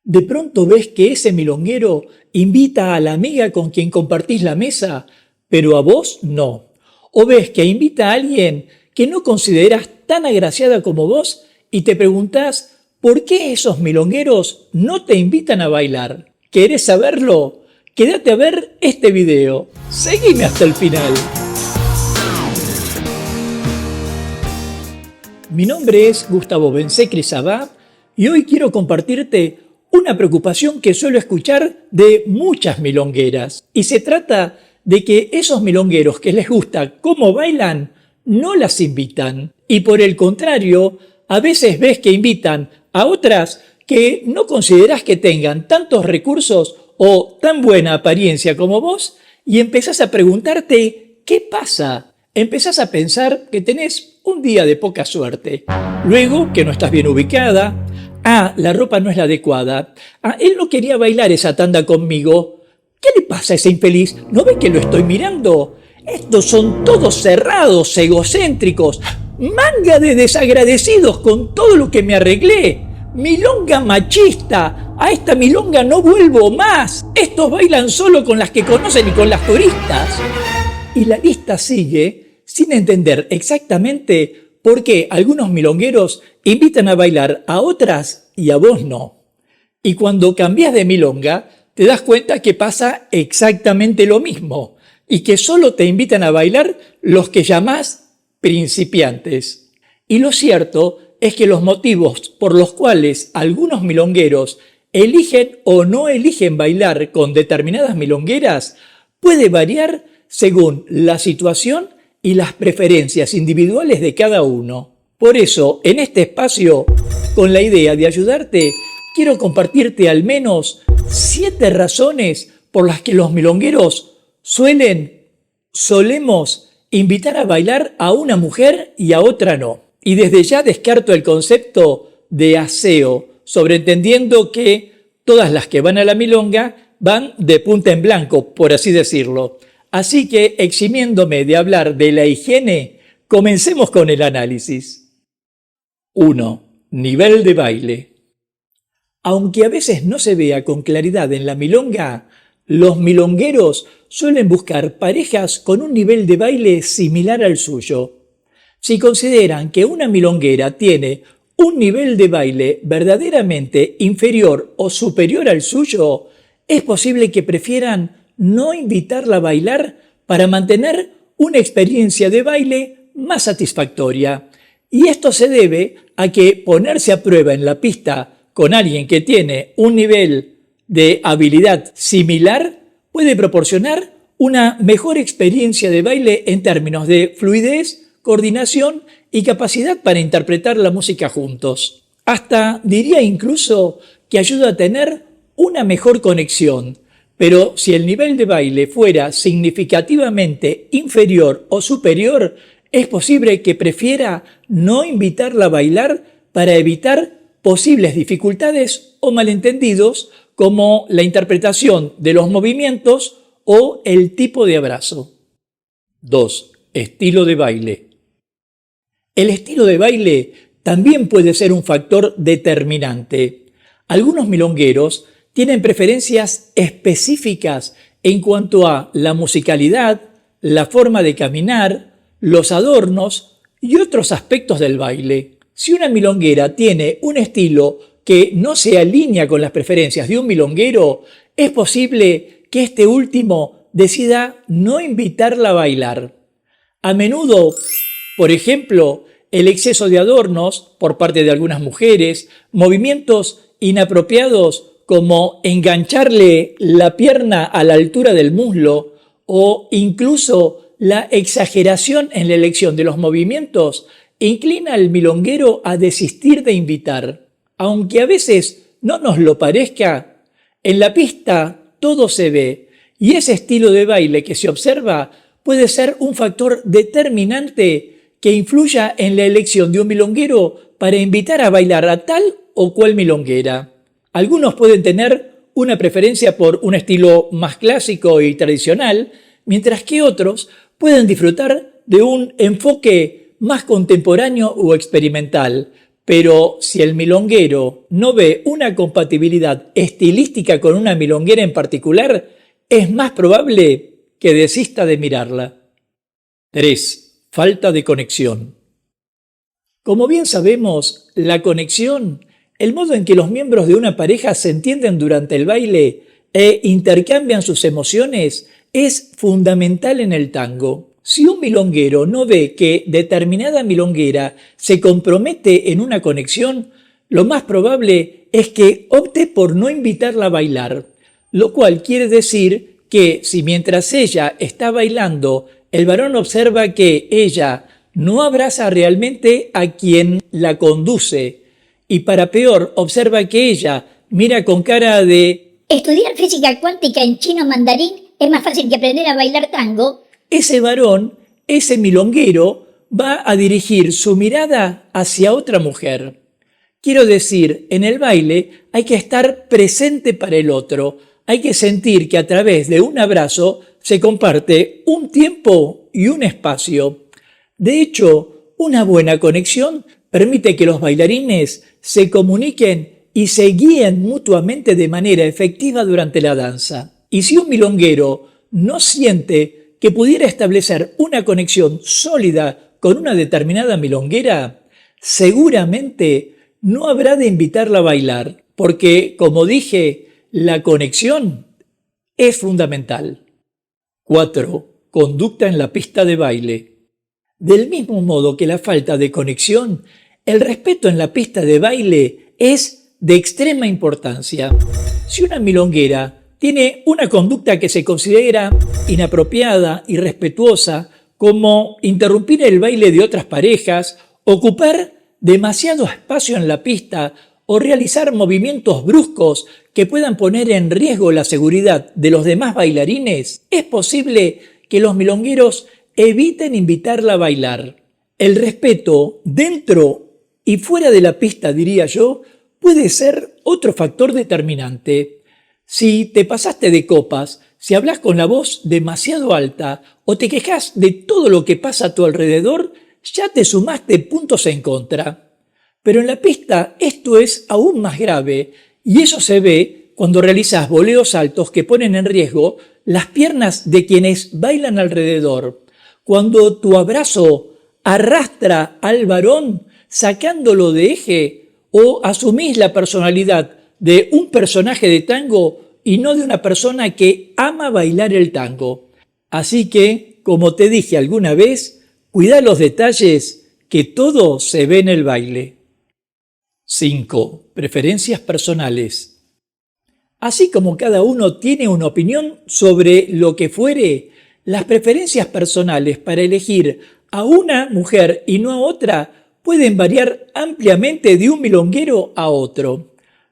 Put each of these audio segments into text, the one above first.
De pronto ves que ese milonguero invita a la amiga con quien compartís la mesa, pero a vos no. O ves que invita a alguien que no considerás tan agraciada como vos y te preguntás por qué esos milongueros no te invitan a bailar. ¿Querés saberlo? Quédate a ver este video. Seguime hasta el final. Mi nombre es Gustavo Bensecri Sabá y hoy quiero compartirte una preocupación que suelo escuchar de muchas milongueras. Y se trata de que esos milongueros que les gusta cómo bailan, no las invitan. Y por el contrario, a veces ves que invitan a otras que no considerás que tengan tantos recursos o tan buena apariencia como vos y empezás a preguntarte ¿qué pasa? Empezás a pensar que tenés un día de poca suerte. Luego, que no estás bien ubicada. La ropa no es la adecuada. Él no quería bailar esa tanda conmigo. ¿Qué le pasa a ese infeliz? ¿No ve que lo estoy mirando? Estos son todos cerrados, egocéntricos, manga de desagradecidos con todo lo que me arreglé. Milonga machista. A esta milonga no vuelvo más. Estos bailan solo con las que conocen y con las turistas. Y la lista sigue sin entender exactamente por qué algunos milongueros invitan a bailar a otras y a vos no. Y cuando cambias de milonga, te das cuenta que pasa exactamente lo mismo y que solo te invitan a bailar los que llamás principiantes. Y lo cierto es que los motivos por los cuales algunos milongueros eligen o no eligen bailar con determinadas milongueras puede variar según la situación y las preferencias individuales de cada uno. Por eso, en este espacio, con la idea de ayudarte, quiero compartirte al menos 7 razones por las que los milongueros solemos invitar a bailar a una mujer y a otra no. Y desde ya descarto el concepto de aseo, sobreentendiendo que todas las que van a la milonga van de punta en blanco, por así decirlo. Así que, eximiéndome de hablar de la higiene, comencemos con el análisis. 1. Nivel de baile. Aunque a veces no se vea con claridad en la milonga, los milongueros suelen buscar parejas con un nivel de baile similar al suyo. Si consideran que una milonguera tiene un nivel de baile verdaderamente inferior o superior al suyo, es posible que prefieran no invitarla a bailar para mantener una experiencia de baile más satisfactoria. Y esto se debe a que ponerse a prueba en la pista con alguien que tiene un nivel de habilidad similar puede proporcionar una mejor experiencia de baile en términos de fluidez, coordinación y capacidad para interpretar la música juntos. Hasta diría incluso que ayuda a tener una mejor conexión. Pero si el nivel de baile fuera significativamente inferior o superior, es posible que prefiera no invitarla a bailar para evitar posibles dificultades o malentendidos como la interpretación de los movimientos o el tipo de abrazo. 2. Estilo de baile. El estilo de baile también puede ser un factor determinante. Algunos milongueros tienen preferencias específicas en cuanto a la musicalidad, la forma de caminar, los adornos y otros aspectos del baile. Si una milonguera tiene un estilo que no se alinea con las preferencias de un milonguero, es posible que este último decida no invitarla a bailar. A menudo, por ejemplo, el exceso de adornos por parte de algunas mujeres, movimientos inapropiados como engancharle la pierna a la altura del muslo o incluso la exageración en la elección de los movimientos, inclina al milonguero a desistir de invitar. Aunque a veces no nos lo parezca, en la pista todo se ve y ese estilo de baile que se observa puede ser un factor determinante que influya en la elección de un milonguero para invitar a bailar a tal o cual milonguera. Algunos pueden tener una preferencia por un estilo más clásico y tradicional, mientras que otros pueden disfrutar de un enfoque más contemporáneo o experimental, Pero si el milonguero no ve una compatibilidad estilística con una milonguera en particular, es más probable que desista de mirarla. 3. Falta de conexión. Como bien sabemos, la conexión, el modo en que los miembros de una pareja se entienden durante el baile e intercambian sus emociones, es fundamental en el tango. Si un milonguero no ve que determinada milonguera se compromete en una conexión, lo más probable es que opte por no invitarla a bailar, lo cual quiere decir que si mientras ella está bailando, el varón observa que ella no abraza realmente a quien la conduce y para peor observa que ella mira con cara de estudiar física cuántica en chino mandarín es más fácil que aprender a bailar tango, ese varón, ese milonguero, va a dirigir su mirada hacia otra mujer. Quiero decir, en el baile hay que estar presente para el otro, hay que sentir que a través de un abrazo se comparte un tiempo y un espacio. De hecho, una buena conexión permite que los bailarines se comuniquen y se guíen mutuamente de manera efectiva durante la danza. Y si un milonguero no siente que pudiera establecer una conexión sólida con una determinada milonguera, seguramente no habrá de invitarla a bailar, porque, como dije, la conexión es fundamental. 4. Conducta en la pista de baile. Del mismo modo que la falta de conexión, el respeto en la pista de baile es de extrema importancia. Si una milonguera tiene una conducta que se considera inapropiada, irrespetuosa, como interrumpir el baile de otras parejas, ocupar demasiado espacio en la pista o realizar movimientos bruscos que puedan poner en riesgo la seguridad de los demás bailarines, es posible que los milongueros eviten invitarla a bailar. El respeto dentro y fuera de la pista, diría yo, puede ser otro factor determinante. Si te pasaste de copas, si hablas con la voz demasiado alta o te quejas de todo lo que pasa a tu alrededor, ya te sumaste puntos en contra. Pero en la pista esto es aún más grave y eso se ve cuando realizas voleos altos que ponen en riesgo las piernas de quienes bailan alrededor. Cuando tu abrazo arrastra al varón sacándolo de eje o asumís la personalidad de un personaje de tango y no de una persona que ama bailar el tango. Así que, como te dije alguna vez, cuida los detalles, que todo se ve en el baile. 5. Preferencias personales. Así como cada uno tiene una opinión sobre lo que fuere, las preferencias personales para elegir a una mujer y no a otra pueden variar ampliamente de un milonguero a otro.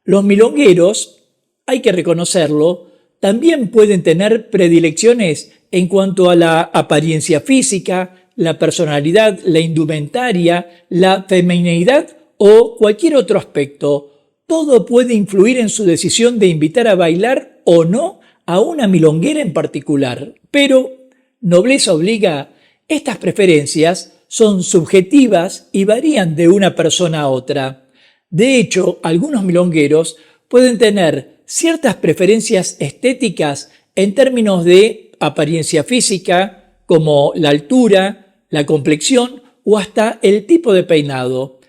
Los milongueros, hay que reconocerlo, también pueden tener predilecciones en cuanto a la apariencia física, la personalidad, la indumentaria, la femineidad o cualquier otro aspecto. Todo puede influir en su decisión de invitar a bailar o no a una milonguera en particular. Pero, nobleza obliga, estas preferencias son subjetivas y varían de una persona a otra. De hecho, algunos milongueros pueden tener ciertas preferencias estéticas en términos de apariencia física, como la altura, la complexión o hasta el tipo de peinado,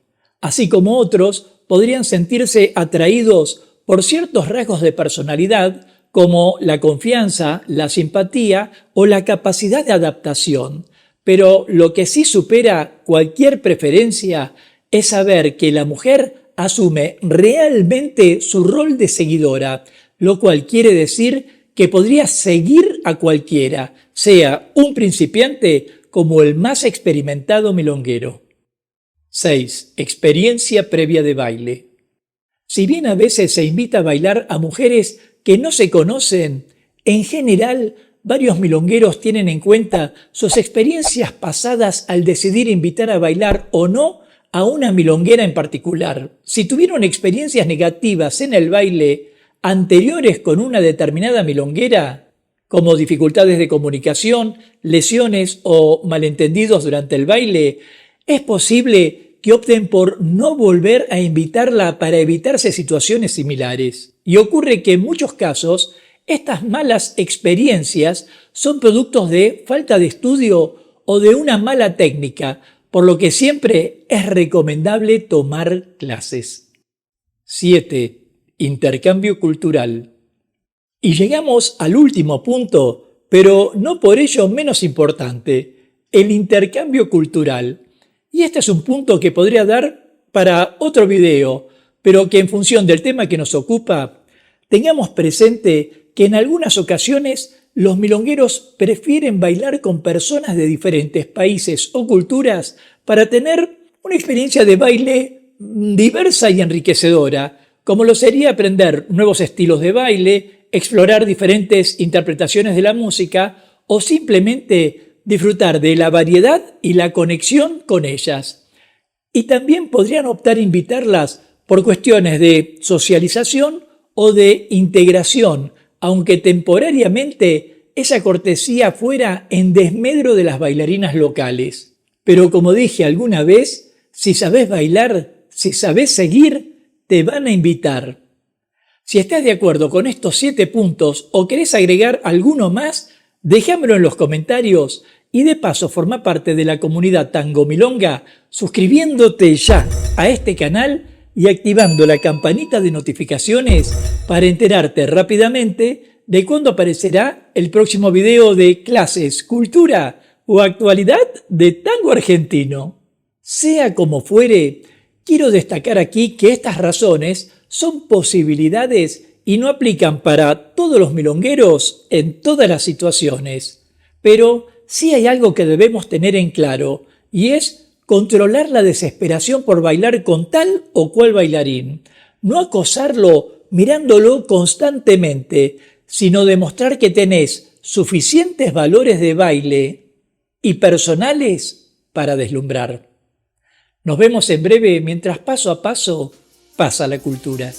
así como otros podrían sentirse atraídos por ciertos rasgos de personalidad como la confianza, la simpatía o la capacidad de adaptación. Pero lo que sí supera cualquier preferencia es saber que la mujer asume realmente su rol de seguidora, lo cual quiere decir que podría seguir a cualquiera, sea un principiante como el más experimentado milonguero. 6. Experiencia previa de baile. Si bien a veces se invita a bailar a mujeres que no se conocen, en general varios milongueros tienen en cuenta sus experiencias pasadas al decidir invitar a bailar o no a una milonguera en particular. Si tuvieron experiencias negativas en el baile anteriores con una determinada milonguera, como dificultades de comunicación, lesiones o malentendidos durante el baile, es posible que opten por no volver a invitarla para evitarse situaciones similares. Y ocurre que en muchos casos estas malas experiencias son productos de falta de estudio o de una mala técnica, por lo que siempre es recomendable tomar clases. 7. Intercambio cultural. Y llegamos al último punto, pero no por ello menos importante, el intercambio cultural. Y este es un punto que podría dar para otro video, pero que en función del tema que nos ocupa, tengamos presente que en algunas ocasiones los milongueros prefieren bailar con personas de diferentes países o culturas para tener una experiencia de baile diversa y enriquecedora, como lo sería aprender nuevos estilos de baile, explorar diferentes interpretaciones de la música o simplemente disfrutar de la variedad y la conexión con ellas. Y también podrían optar a invitarlas por cuestiones de socialización o de integración, aunque temporariamente esa cortesía fuera en desmedro de las bailarinas locales. Pero como dije alguna vez, si sabés bailar, si sabés seguir, te van a invitar. Si estás de acuerdo con estos 7 puntos o querés agregar alguno más, déjamelo en los comentarios y de paso forma parte de la comunidad Tango Milonga suscribiéndote ya a este canal y activando la campanita de notificaciones para enterarte rápidamente de cuándo aparecerá el próximo video de clases, cultura o actualidad de tango argentino. Sea como fuere, quiero destacar aquí que estas razones son posibilidades y no aplican para todos los milongueros en todas las situaciones. Pero sí hay algo que debemos tener en claro, y es controlar la desesperación por bailar con tal o cual bailarín. No acosarlo mirándolo constantemente, sino demostrar que tenés suficientes valores de baile y personales para deslumbrar. Nos vemos en breve mientras paso a paso pasa la cultura.